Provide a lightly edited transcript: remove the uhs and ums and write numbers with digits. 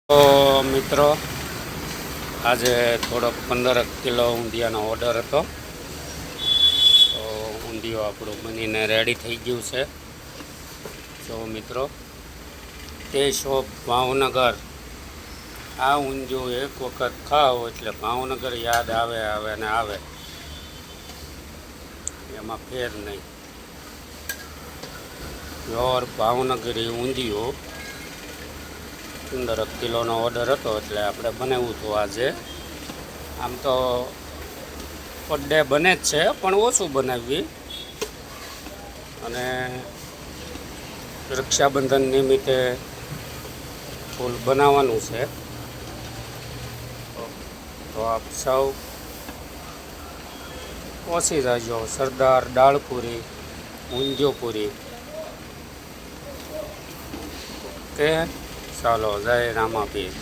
તો મિત્રો આજે થોડોક 15 કિલો ઊંધિયાનો ઓર્ડર હતો. તો ઊંધિયું આપણું બનીને રેડી થઈ ગયું છે. જો મિત્રો, તે શોપ ભાવનગર. આ ઊંધિયું એક વખત ખાઓ એટલે ભાવનગર યાદ આવે ને આવે, એમાં ફેર નહીં. પ્યોર ભાવનગરી ઊંધિયું 15 કિલોનો ઓર્ડર હતો એટલે આપણે બનાવ્યું હતું આજે. આમ તો પર ડે બને જ છે, પણ ઓછું બનાવીએ. અને રક્ષાબંધન નિમિત્તે ફૂલ બનાવવાનું છે. તો આપ સૌ પહોંચી જાજો. સરદાર દાળપુરી, ઊંધિયુંપુરી. ઓકે, ચાલો, જય રામાપીર.